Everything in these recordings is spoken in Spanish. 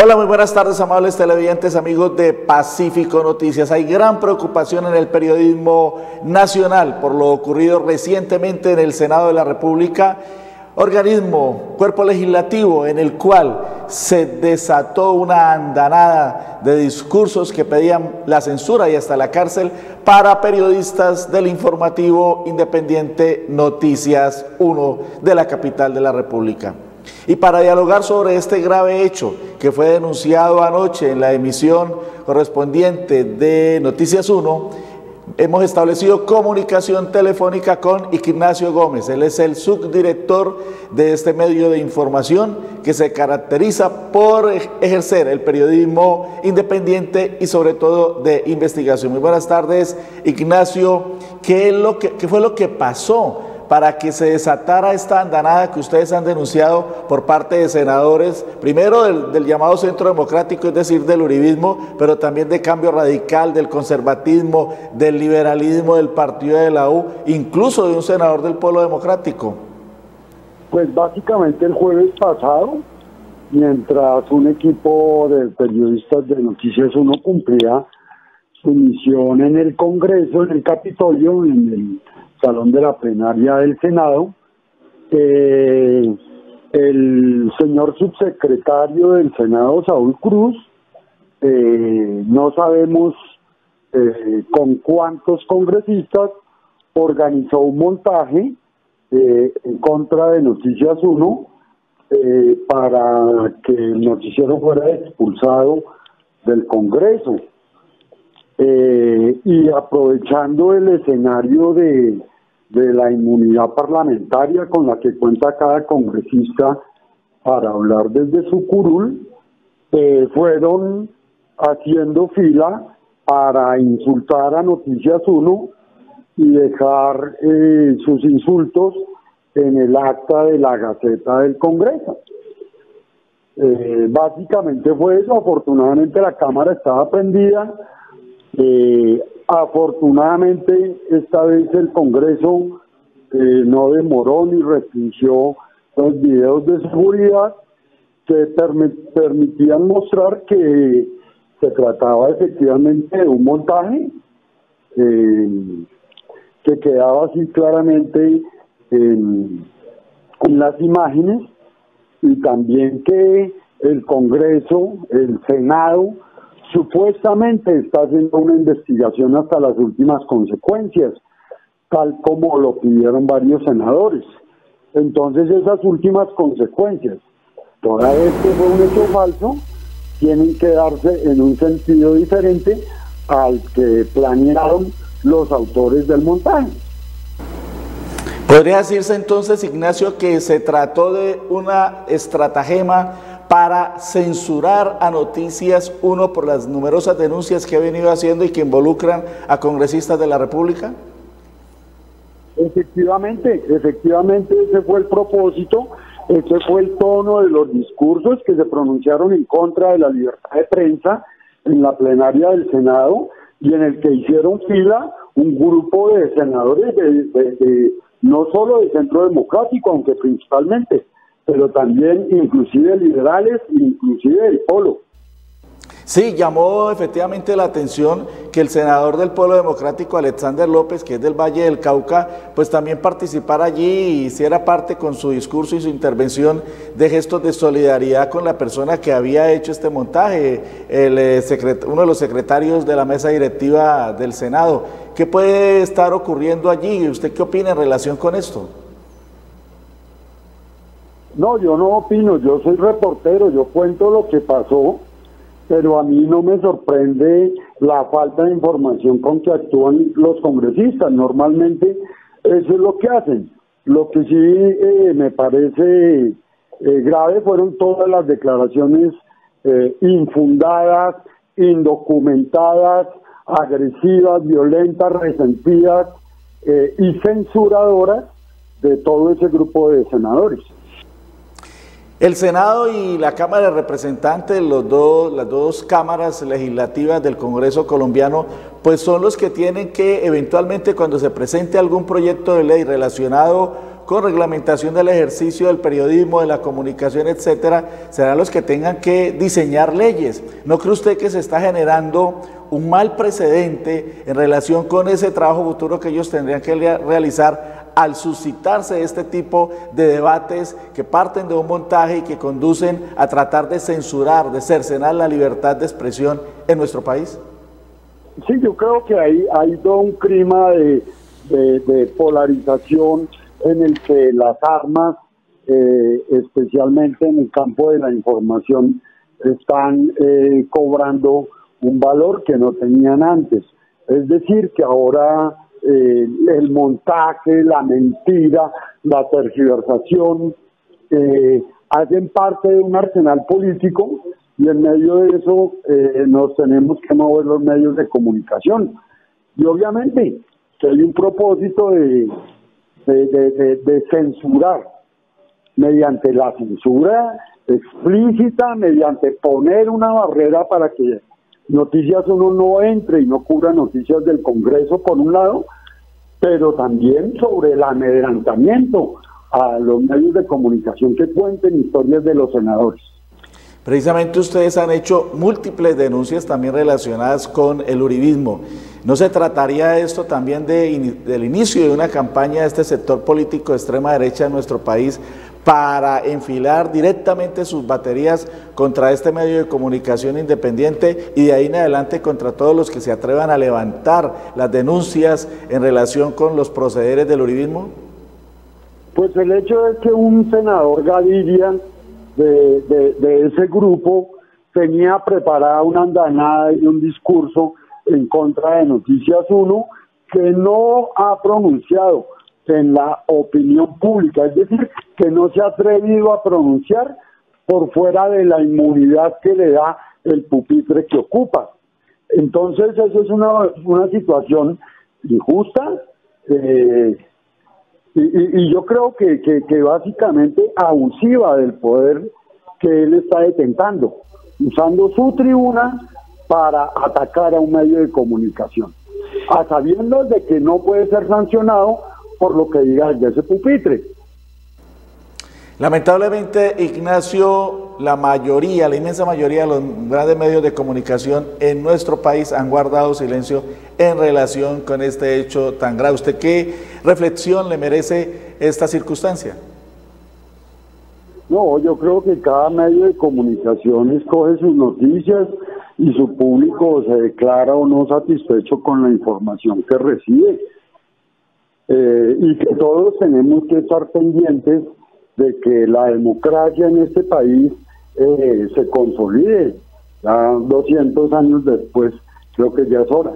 Hola, muy buenas tardes, amables televidentes, amigos de Pacífico Noticias. Hay gran preocupación en el periodismo nacional por lo ocurrido recientemente en el Senado de la República, organismo, cuerpo legislativo en el cual se desató una andanada de discursos que pedían la censura y hasta la cárcel para periodistas del informativo independiente Noticias 1 de la capital de la República. Y para dialogar sobre este grave hecho que fue denunciado anoche en la emisión correspondiente de Noticias 1, hemos establecido comunicación telefónica con Ignacio Gómez. Él es el subdirector de este medio de información que se caracteriza por ejercer el periodismo independiente y sobre todo de investigación. Muy buenas tardes, Ignacio. ¿Qué fue lo que pasó para que se desatara esta andanada que ustedes han denunciado por parte de senadores, primero del llamado Centro Democrático, es decir, del uribismo, pero también de Cambio Radical, del conservatismo, del liberalismo, del partido de la U, incluso de un senador del Polo Democrático? Pues básicamente el jueves pasado, mientras un equipo de periodistas de Noticias 1 cumplía su misión en el Congreso, en el Capitolio, en el Salón de la Plenaria del Senado, el señor subsecretario del Senado, Saúl Cruz, no sabemos con cuántos congresistas, organizó un montaje en contra de Noticias 1 para que el noticiero fuera expulsado del Congreso. Y aprovechando el escenario de la inmunidad parlamentaria con la que cuenta cada congresista para hablar desde su curul, fueron haciendo fila para insultar a Noticias 1 y dejar sus insultos en el acta de la Gaceta del Congreso. Básicamente fue eso. Afortunadamente la cámara estaba prendida. Afortunadamente esta vez el Congreso no demoró ni restringió los videos de seguridad que permitían mostrar que se trataba efectivamente de un montaje que quedaba así claramente en las imágenes, y también que el Congreso, el Senado, supuestamente está haciendo una investigación hasta las últimas consecuencias, tal como lo pidieron varios senadores. Entonces esas últimas consecuencias, toda vez que fue un hecho falso, tienen que darse en un sentido diferente al que planearon los autores del montaje. ¿Podría decirse entonces, Ignacio, que se trató de una estratagema para censurar a Noticias 1 por las numerosas denuncias que ha venido haciendo y que involucran a congresistas de la República? Efectivamente ese fue el propósito, ese fue el tono de los discursos que se pronunciaron en contra de la libertad de prensa en la plenaria del Senado, y en el que hicieron fila un grupo de senadores no solo del Centro Democrático, aunque principalmente, pero también inclusive liberales, inclusive del Polo. Sí, llamó efectivamente la atención que el senador del Polo Democrático, Alexander López, que es del Valle del Cauca, pues también participara allí y hiciera parte con su discurso y su intervención de gestos de solidaridad con la persona que había hecho este montaje, uno de los secretarios de la mesa directiva del Senado. ¿Qué puede estar ocurriendo allí? ¿Usted qué opina en relación con esto? No, yo no opino, yo soy reportero, yo cuento lo que pasó, pero a mí no me sorprende la falta de información con que actúan los congresistas. Normalmente eso es lo que hacen. Lo que sí me parece grave fueron todas las declaraciones infundadas, indocumentadas, agresivas, violentas, resentidas y censuradoras de todo ese grupo de senadores. El Senado y la Cámara de Representantes, las dos cámaras legislativas del Congreso colombiano, pues son los que tienen que eventualmente, cuando se presente algún proyecto de ley relacionado con reglamentación del ejercicio del periodismo, de la comunicación, etcétera, serán los que tengan que diseñar leyes. ¿No cree usted que se está generando un mal precedente en relación con ese trabajo futuro que ellos tendrían que realizar al suscitarse este tipo de debates que parten de un montaje y que conducen a tratar de censurar, de cercenar la libertad de expresión en nuestro país? Sí, yo creo que hay todo un clima de polarización en el que las armas, especialmente en el campo de la información, están cobrando un valor que no tenían antes. Es decir, que ahora el montaje, la mentira, la tergiversación hacen parte de un arsenal político, y en medio de eso nos tenemos que mover los medios de comunicación. Y obviamente que hay un propósito de censurar, mediante la censura explícita, mediante poner una barrera para que Noticias 1 no entre y no cubra noticias del Congreso, por un lado, pero también sobre el amedrentamiento a los medios de comunicación que cuenten historias de los senadores. Precisamente ustedes han hecho múltiples denuncias también relacionadas con el uribismo. ¿No se trataría esto también del inicio de una campaña de este sector político de extrema derecha en nuestro país para enfilar directamente sus baterías contra este medio de comunicación independiente y de ahí en adelante contra todos los que se atrevan a levantar las denuncias en relación con los procederes del uribismo? Pues el hecho es que un senador Gaviria de ese grupo tenía preparada una andanada y un discurso en contra de Noticias 1 que no ha pronunciado en la opinión pública, es decir, que no se ha atrevido a pronunciar por fuera de la inmunidad que le da el pupitre que ocupa. Entonces eso es una situación injusta, y yo creo que básicamente abusiva del poder que él está detentando, usando su tribuna para atacar a un medio de comunicación, a sabiendas de que no puede ser sancionado por lo que diga desde ese pupitre. Lamentablemente, Ignacio, la inmensa mayoría de los grandes medios de comunicación en nuestro país han guardado silencio en relación con este hecho tan grave. ¿Usted qué reflexión le merece esta circunstancia? No, yo creo que cada medio de comunicación escoge sus noticias y su público se declara o no satisfecho con la información que recibe. Y que todos tenemos que estar pendientes de que la democracia en este país se consolide. Ya 200 años después, creo que ya es hora.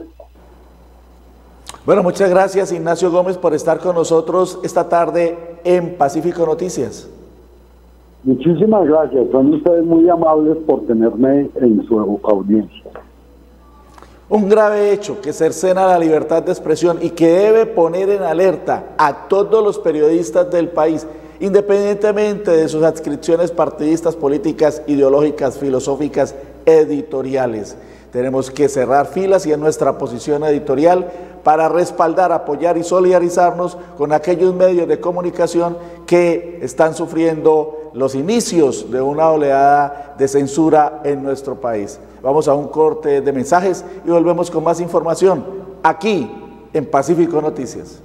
Bueno, muchas gracias Ignacio Gómez por estar con nosotros esta tarde en Pacífico Noticias. Muchísimas gracias, son ustedes muy amables por tenerme en su audiencia. Un grave hecho que cercena la libertad de expresión y que debe poner en alerta a todos los periodistas del país, independientemente de sus adscripciones partidistas, políticas, ideológicas, filosóficas, editoriales. Tenemos que cerrar filas y en nuestra posición editorial para respaldar, apoyar y solidarizarnos con aquellos medios de comunicación que están sufriendo los inicios de una oleada de censura en nuestro país. Vamos a un corte de mensajes y volvemos con más información aquí en Pacífico Noticias.